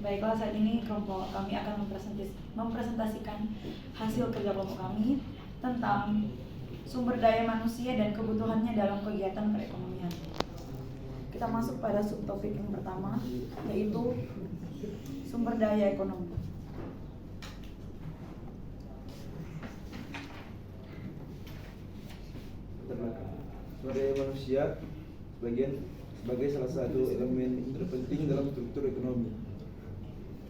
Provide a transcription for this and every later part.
Baiklah, saat ini kelompok kami akan mempresentasikan hasil kerja kelompok kami tentang sumber daya manusia dan kebutuhannya dalam kegiatan perekonomian. Kita masuk pada subtopik yang pertama, yaitu sumber daya ekonomi. Sumber daya manusia sebagai salah satu elemen terpenting dalam struktur ekonomi,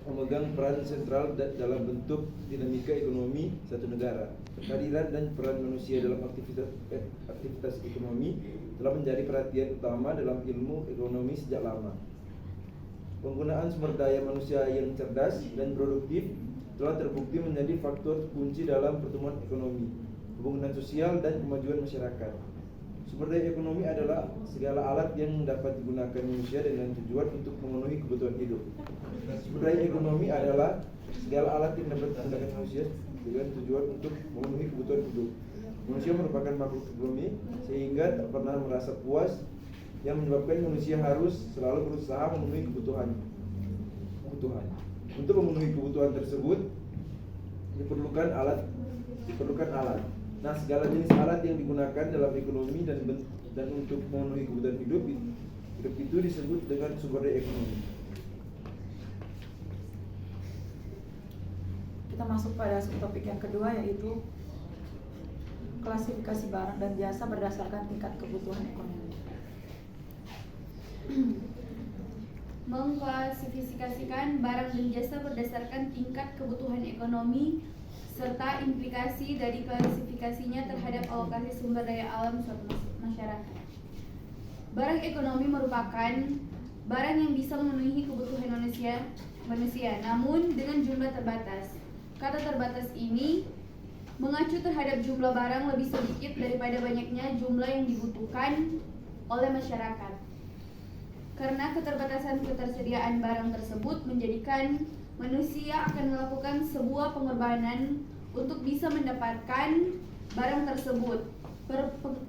memegang peran sentral dalam bentuk dinamika ekonomi satu negara. Kehadiran dan peran manusia dalam aktivitas ekonomi telah menjadi perhatian utama dalam ilmu ekonomi sejak lama. Penggunaan sumber daya manusia yang cerdas dan produktif telah terbukti menjadi faktor kunci dalam pertumbuhan ekonomi, pembangunan sosial, dan kemajuan masyarakat. Sumber daya ekonomi adalah segala alat yang dapat digunakan manusia dengan tujuan untuk memenuhi kebutuhan hidup. Sumber daya ekonomi adalah segala alat yang dapat digunakan manusia dengan tujuan untuk memenuhi kebutuhan hidup. Manusia merupakan makhluk ekonomi sehingga tak pernah merasa puas, yang menyebabkan manusia harus selalu berusaha memenuhi kebutuhan. Untuk memenuhi kebutuhan tersebut diperlukan alat. Nah, segala jenis alat yang digunakan dalam ekonomi dan untuk memenuhi kebutuhan hidup itu disebut dengan sumber daya ekonomi. Kita masuk pada subtopik yang kedua, yaitu klasifikasi barang dan jasa berdasarkan tingkat kebutuhan ekonomi. Mengklasifikasikan barang dan jasa berdasarkan tingkat kebutuhan ekonomi serta implikasi dari klasifikasinya terhadap alokasi sumber daya alam suatu masyarakat. Barang ekonomi merupakan barang yang bisa memenuhi kebutuhan manusia, namun dengan jumlah terbatas. Kata terbatas ini mengacu terhadap jumlah barang lebih sedikit daripada banyaknya jumlah yang dibutuhkan oleh masyarakat. Karena keterbatasan ketersediaan barang tersebut menjadikan manusia akan melakukan sebuah pengorbanan untuk bisa mendapatkan barang tersebut.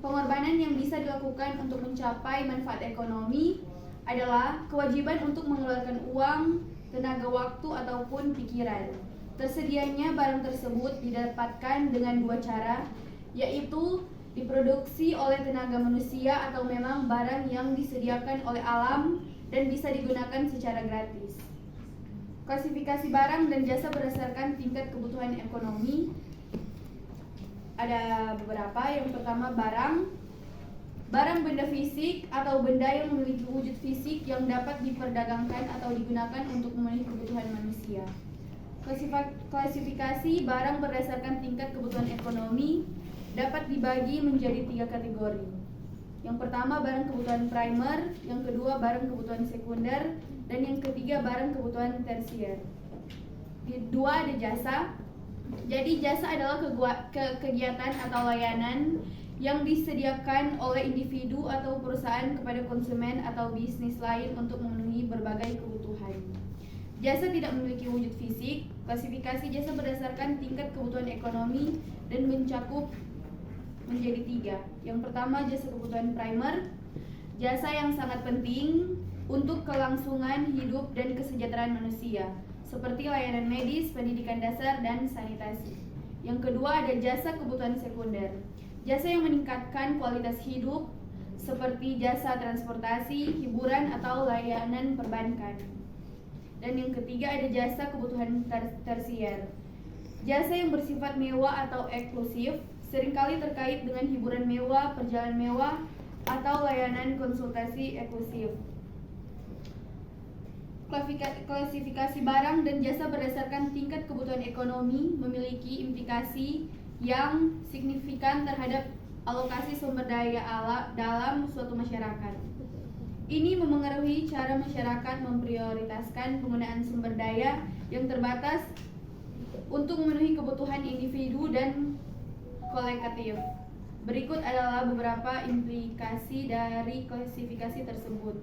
Pengorbanan yang bisa dilakukan untuk mencapai manfaat ekonomi adalah kewajiban untuk mengeluarkan uang, tenaga waktu, ataupun pikiran. Tersedianya barang tersebut didapatkan dengan dua cara, yaitu diproduksi oleh tenaga manusia atau memang barang yang disediakan oleh alam dan bisa digunakan secara gratis. Klasifikasi barang dan jasa berdasarkan tingkat kebutuhan ekonomi ada beberapa. Yang pertama, barang benda fisik atau benda yang memiliki wujud fisik yang dapat diperdagangkan atau digunakan untuk memenuhi kebutuhan manusia. Klasifikasi barang berdasarkan tingkat kebutuhan ekonomi dapat dibagi menjadi 3 kategori. Yang pertama, barang kebutuhan primer, yang kedua barang kebutuhan sekunder, dan yang ketiga barang kebutuhan tersier. Dua ada jasa. Jadi jasa adalah kegiatan atau layanan yang disediakan oleh individu atau perusahaan kepada konsumen atau bisnis lain untuk memenuhi berbagai kebutuhan. Jasa tidak memiliki wujud fisik. Klasifikasi jasa berdasarkan tingkat kebutuhan ekonomi dan mencakup menjadi 3. Yang pertama, jasa kebutuhan primer, jasa yang sangat penting untuk kelangsungan hidup dan kesejahteraan manusia, seperti layanan medis, pendidikan dasar, dan sanitasi. Yang kedua ada jasa kebutuhan sekunder, jasa yang meningkatkan kualitas hidup, seperti jasa transportasi, hiburan, atau layanan perbankan. Dan yang ketiga ada jasa kebutuhan tersier, jasa yang bersifat mewah atau eksklusif, seringkali terkait dengan hiburan mewah, perjalanan mewah, atau layanan konsultasi eksklusif. Klasifikasi barang dan jasa berdasarkan tingkat kebutuhan ekonomi memiliki implikasi yang signifikan terhadap alokasi sumber daya alam dalam suatu masyarakat. Ini memengaruhi cara masyarakat memprioritaskan penggunaan sumber daya yang terbatas untuk memenuhi kebutuhan individu dan kolektif. Berikut adalah beberapa implikasi dari klasifikasi tersebut.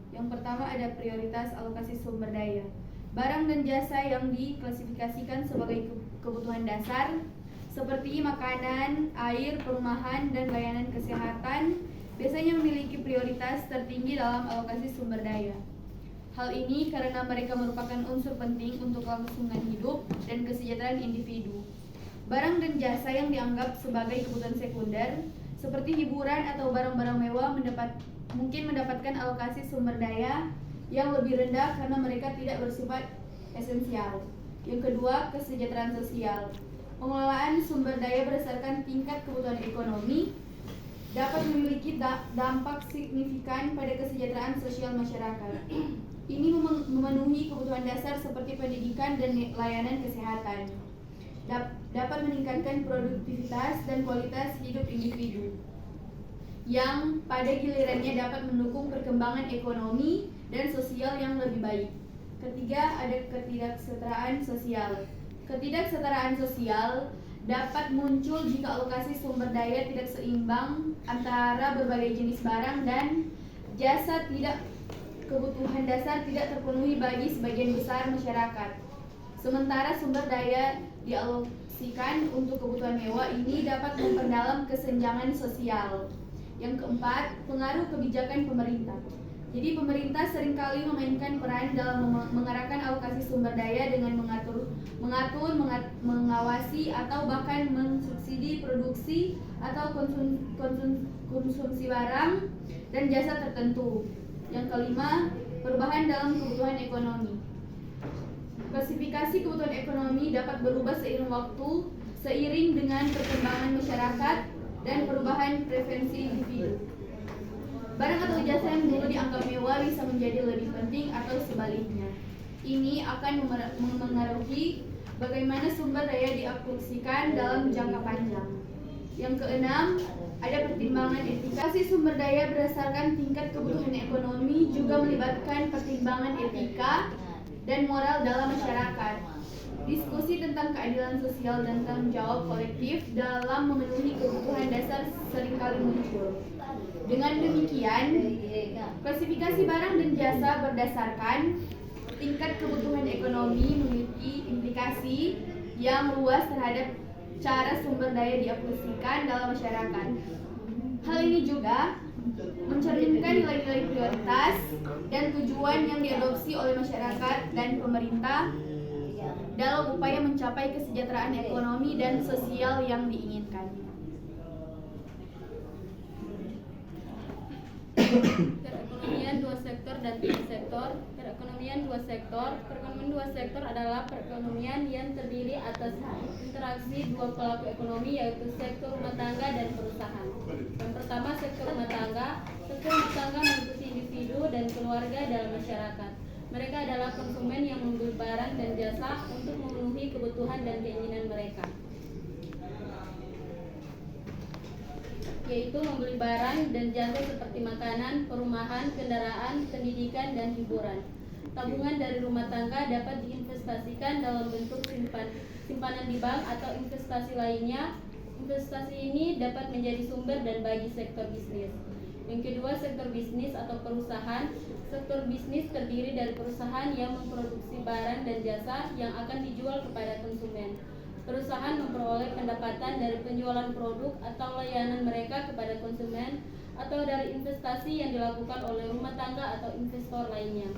Yang pertama ada prioritas alokasi sumber daya. Barang dan jasa yang diklasifikasikan sebagai kebutuhan dasar seperti makanan, air, perumahan, dan layanan kesehatan biasanya memiliki prioritas tertinggi dalam alokasi sumber daya. Hal ini karena mereka merupakan unsur penting untuk kelangsungan hidup dan kesejahteraan individu. Barang dan jasa yang dianggap sebagai kebutuhan sekunder, seperti hiburan atau barang-barang mewah mungkin mendapatkan alokasi sumber daya yang lebih rendah karena mereka tidak bersifat esensial. Yang kedua, kesejahteraan sosial. Pengelolaan sumber daya berdasarkan tingkat kebutuhan ekonomi dapat memiliki dampak signifikan pada kesejahteraan sosial masyarakat. Ini memenuhi kebutuhan dasar seperti pendidikan dan layanan kesehatan. Dapat meningkatkan produktivitas dan kualitas hidup individu, yang pada gilirannya dapat mendukung perkembangan ekonomi dan sosial yang lebih baik. Ketiga, ada ketidaksetaraan sosial. Ketidaksetaraan sosial dapat muncul jika alokasi sumber daya tidak seimbang antara berbagai jenis barang dan jasa. Kebutuhan dasar tidak terpenuhi bagi sebagian besar masyarakat. Sementara sumber daya dialokasikan untuk kebutuhan mewah ini dapat memperdalam kesenjangan sosial. Yang keempat, pengaruh kebijakan pemerintah. Jadi pemerintah seringkali memainkan peran dalam mengarahkan alokasi sumber daya dengan mengatur, mengawasi atau bahkan mensubsidi produksi atau konsumsi barang dan jasa tertentu. Yang kelima, perubahan dalam kebutuhan ekonomi. Klasifikasi kebutuhan ekonomi dapat berubah seiring dengan perkembangan masyarakat dan perubahan preferensi individu. Barang atau jasa yang dulu dianggap mewah bisa menjadi lebih penting atau sebaliknya. Ini akan memengaruhi bagaimana sumber daya dialokasikan dalam jangka panjang. Yang keenam, ada pertimbangan etika. Sumber daya berdasarkan tingkat kebutuhan ekonomi juga melibatkan pertimbangan etika dan moral dalam masyarakat. Diskusi tentang keadilan sosial dan tanggung jawab kolektif dalam memenuhi kebutuhan dasar seringkali muncul. Dengan demikian, klasifikasi barang dan jasa berdasarkan tingkat kebutuhan ekonomi memiliki implikasi yang luas terhadap cara sumber daya dialokasikan dalam masyarakat. Hal ini juga mencerminkan nilai-nilai prioritas dan tujuan yang diadopsi oleh masyarakat dan pemerintah dalam upaya mencapai kesejahteraan ekonomi dan sosial yang diinginkan. Perekonomian dua sektor dan tiga sektor. Perekonomian dua sektor. Perekonomian dua sektor adalah perekonomian yang terdiri atas interaksi dua pelaku ekonomi, yaitu sektor rumah tangga dan perusahaan. Yang pertama, sektor rumah tangga. Sektor rumah tangga meliputi individu dan keluarga dalam masyarakat. Mereka adalah konsumen yang membeli barang dan jasa untuk memenuhi kebutuhan dan keinginan mereka, yaitu membeli barang dan jasa seperti makanan, perumahan, kendaraan, pendidikan, dan hiburan. Tabungan dari rumah tangga dapat diinvestasikan dalam bentuk simpanan di bank atau investasi lainnya. Investasi ini dapat menjadi sumber dan bagi sektor bisnis. Yang kedua, sektor bisnis atau perusahaan. Sektor bisnis terdiri dari perusahaan yang memproduksi barang dan jasa yang akan dijual kepada konsumen. Perusahaan memperoleh pendapatan dari penjualan produk atau layanan mereka kepada konsumen atau dari investasi yang dilakukan oleh rumah tangga atau investor lainnya.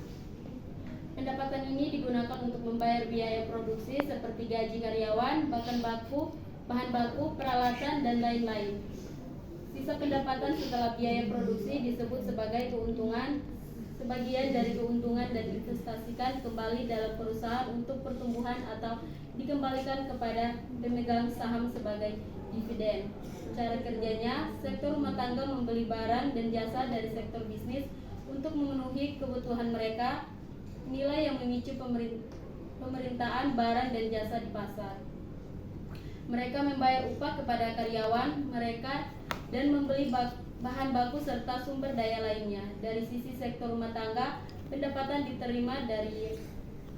Pendapatan ini digunakan untuk membayar biaya produksi seperti gaji karyawan, bahan baku, peralatan, dan lain-lain. Sisa pendapatan setelah biaya produksi disebut sebagai keuntungan. Sebagian dari keuntungan dan investasikan kembali dalam perusahaan untuk pertumbuhan atau dikembalikan kepada pemegang saham sebagai dividen. Cara kerjanya, sektor rumah tangga membeli barang dan jasa dari sektor bisnis untuk memenuhi kebutuhan mereka. Nilai yang memicu pemerintahan barang dan jasa di pasar. Mereka membayar upah kepada karyawan mereka dan membeli bahan baku serta sumber daya lainnya. Dari sisi sektor rumah tangga, pendapatan diterima dari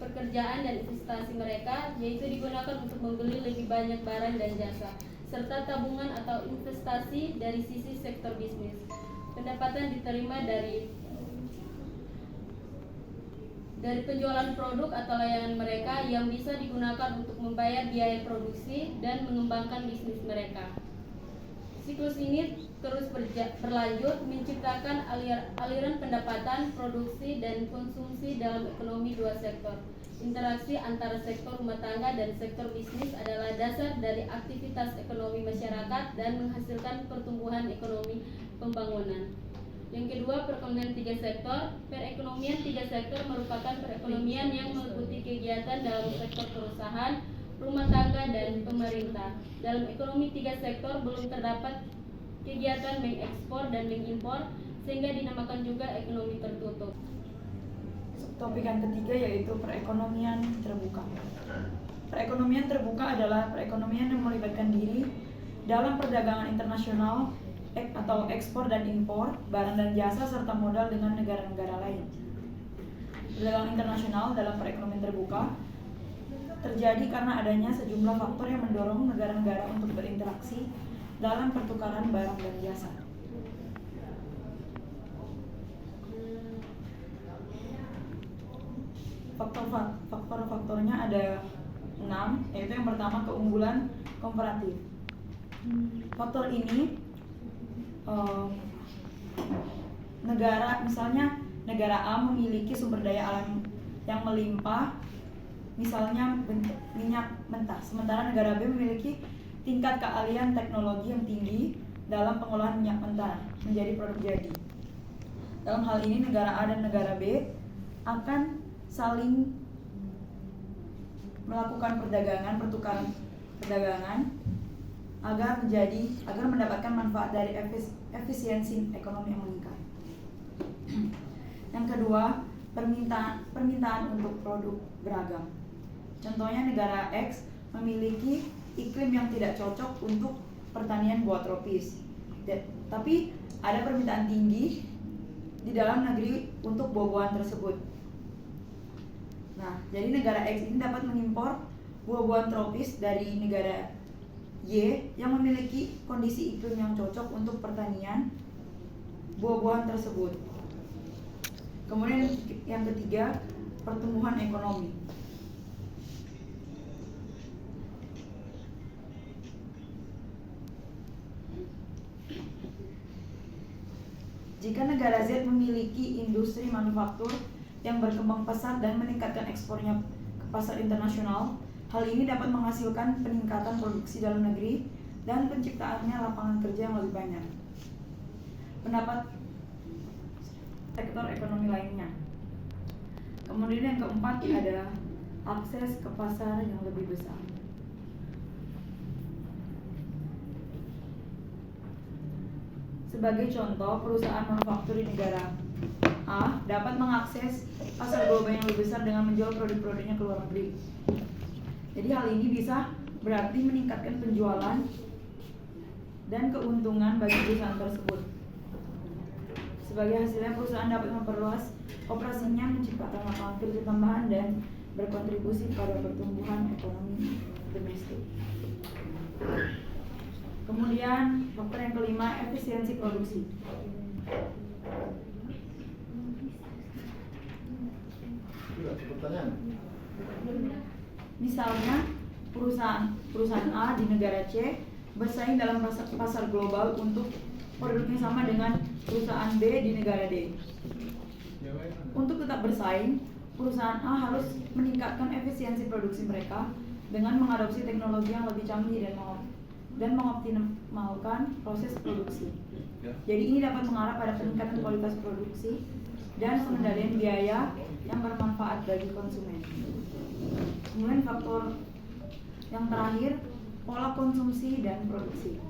pekerjaan dan investasi mereka, yaitu digunakan untuk membeli lebih banyak barang dan jasa, serta tabungan atau investasi. Dari sisi sektor bisnis, pendapatan diterima dari penjualan produk atau layanan mereka yang bisa digunakan untuk membayar biaya produksi dan mengembangkan bisnis mereka. Siklus ini terus berlanjut, menciptakan aliran pendapatan, produksi, dan konsumsi dalam ekonomi dua sektor. Interaksi antara sektor rumah tangga dan sektor bisnis adalah dasar dari aktivitas ekonomi masyarakat dan menghasilkan pertumbuhan ekonomi pembangunan. Yang kedua, perekonomian tiga sektor. Perekonomian tiga sektor merupakan perekonomian yang meliputi kegiatan dalam sektor perusahaan, rumah tangga, dan pemerintah. Dalam ekonomi tiga sektor belum terdapat kegiatan mengekspor dan mengimpor, sehingga dinamakan juga ekonomi tertutup. Topik yang ketiga yaitu perekonomian terbuka. Perekonomian terbuka adalah perekonomian yang melibatkan diri dalam perdagangan internasional atau ekspor dan impor barang dan jasa serta modal dengan negara-negara lain. Perdagangan internasional dalam perekonomian terbuka terjadi karena adanya sejumlah faktor yang mendorong negara-negara untuk berinteraksi dalam pertukaran barang dan jasa. Faktor-faktornya ada 6, yaitu yang pertama keunggulan komparatif. Faktor ini misalnya negara A memiliki sumber daya alam yang melimpah, misalnya minyak mentah, sementara negara B memiliki tingkat keahlian teknologi yang tinggi dalam pengolahan minyak mentah menjadi produk jadi. Dalam hal ini negara A dan negara B akan saling melakukan pertukaran perdagangan agar mendapatkan manfaat dari efisiensi ekonomi yang meningkat. Yang kedua, permintaan untuk produk beragam. Contohnya negara X memiliki iklim yang tidak cocok untuk pertanian buah tropis, tapi ada permintaan tinggi di dalam negeri untuk buah-buahan tersebut. Nah, jadi negara X ini dapat mengimpor buah-buahan tropis dari negara Y yang memiliki kondisi iklim yang cocok untuk pertanian buah-buahan tersebut. Kemudian yang ketiga, pertumbuhan ekonomi. Jika negara Z memiliki industri manufaktur yang berkembang pesat dan meningkatkan ekspornya ke pasar internasional, hal ini dapat menghasilkan peningkatan produksi dalam negeri dan penciptaannya lapangan kerja yang lebih banyak. Pendapat sektor ekonomi lainnya. Kemudian yang keempat ada akses ke pasar yang lebih besar. Sebagai contoh, perusahaan manufaktur di negara A dapat mengakses pasar global yang lebih besar dengan menjual produk-produknya ke luar negeri. Jadi hal ini bisa berarti meningkatkan penjualan dan keuntungan bagi perusahaan tersebut. Sebagai hasilnya, perusahaan dapat memperluas operasinya, menciptakan lapangan kerja tambahan dan berkontribusi pada pertumbuhan ekonomi domestik. Kemudian faktor yang kelima, efisiensi produksi. Misalnya perusahaan A di negara C bersaing dalam pasar global untuk produknya sama dengan perusahaan B di negara D. Untuk tetap bersaing, perusahaan A harus meningkatkan efisiensi produksi mereka dengan mengadopsi teknologi yang lebih canggih dan mengoptimalkan proses produksi. Jadi ini dapat mengarah pada peningkatan kualitas produksi dan pengendalian biaya yang bermanfaat bagi konsumen. Kemudian faktor yang terakhir, pola konsumsi dan produksi.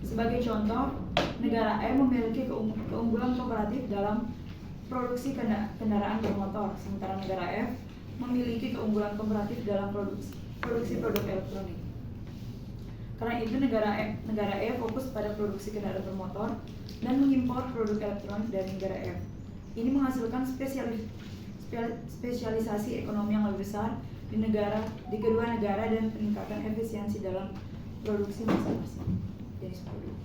Sebagai contoh, negara E memiliki keunggulan komparatif dalam produksi kendaraan bermotor, sementara negara F memiliki keunggulan komparatif dalam produksi produk elektronik. Karena itu negara E fokus pada produksi kendaraan bermotor dan mengimpor produk elektronik dari negara F. Ini menghasilkan spesialisasi ekonomi yang lebih besar di kedua negara dan peningkatan efisiensi dalam produksi masing-masing jenis produk.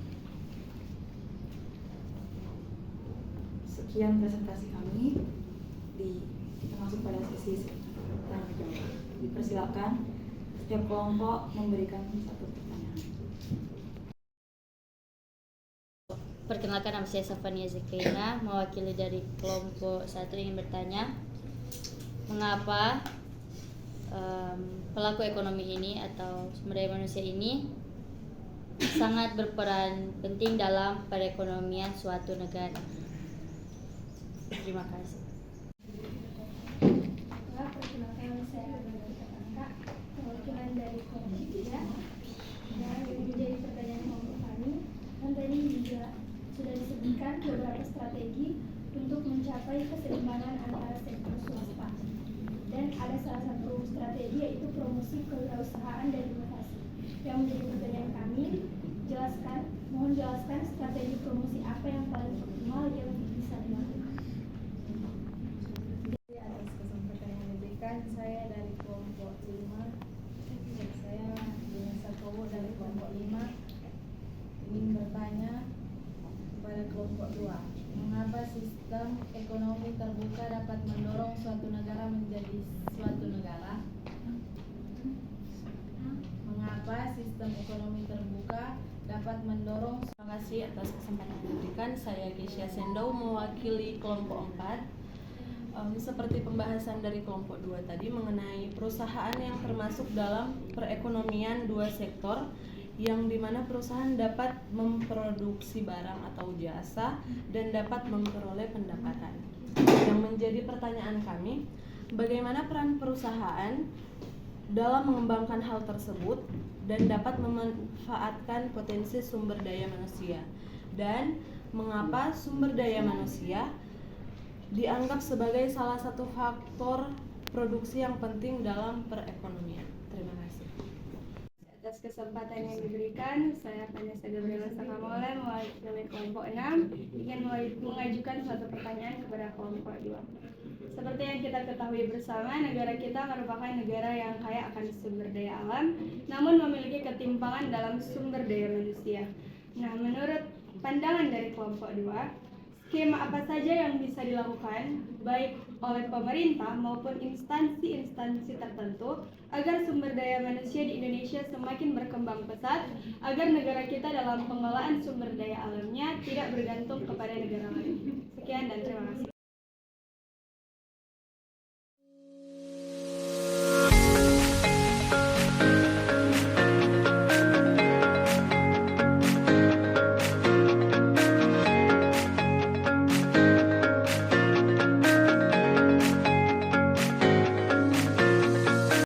Sekian presentasi kami. Kita masuk pada sesi tanya jawab. Dipersilakan setiap kelompok memberikan satu pertanyaan. Perkenalkan, nama saya Safania Zekaina, mewakili dari kelompok 1 ingin bertanya, mengapa pelaku ekonomi ini atau sumber daya manusia ini sangat berperan penting dalam perekonomian suatu negara. Terima kasih. Perkenalkan, saya Kak, perwakilan dari kelompok 3. Dan yang menjadi pertanyaan kelompok kami, kan tadi juga sudah disebutkan beberapa strategi untuk mencapai keseimbangan antara sektor swasta. Dan ada salah satu strategi yaitu promosi kewirausahaan dan inovasi. Yang menjadi pertanyaan kami, mohon jelaskan strategi promosi apa yang paling optimal yang bisa dilakukan. Atas kesempatan yang diberikan, saya dari kelompok 5 dan saya Dinasa Kowo dari kelompok 5 ingin bertanya kepada kelompok 2, mengapa sistem ekonomi terbuka dapat mendorong suatu negara menjadi suatu negara? Mengapa sistem ekonomi terbuka dapat mendorong? Terima kasih atas kesempatan yang diberikan. Saya Keisha Sendau mewakili kelompok 4. Seperti pembahasan dari kelompok 2 tadi mengenai perusahaan yang termasuk dalam perekonomian dua sektor, yang dimana perusahaan dapat memproduksi barang atau jasa dan dapat memperoleh pendapatan. Yang menjadi pertanyaan kami, bagaimana peran perusahaan dalam mengembangkan hal tersebut dan dapat memanfaatkan potensi sumber daya manusia, dan mengapa sumber daya manusia dianggap sebagai salah satu faktor produksi yang penting dalam perekonomian. Terima kasih. Atas kesempatan yang diberikan, saya Vanessa Gabriela Sakamole mewakili kelompok 6 ingin mengajukan suatu pertanyaan kepada kelompok 2. Seperti yang kita ketahui bersama, negara kita merupakan negara yang kaya akan sumber daya alam, namun memiliki ketimpangan dalam sumber daya manusia. Nah, menurut pandangan dari kelompok 2, skema apa saja yang bisa dilakukan baik oleh pemerintah maupun instansi-instansi tertentu agar sumber daya manusia di Indonesia semakin berkembang pesat, agar negara kita dalam pengelolaan sumber daya alamnya tidak bergantung kepada negara lain. Sekian dan terima kasih.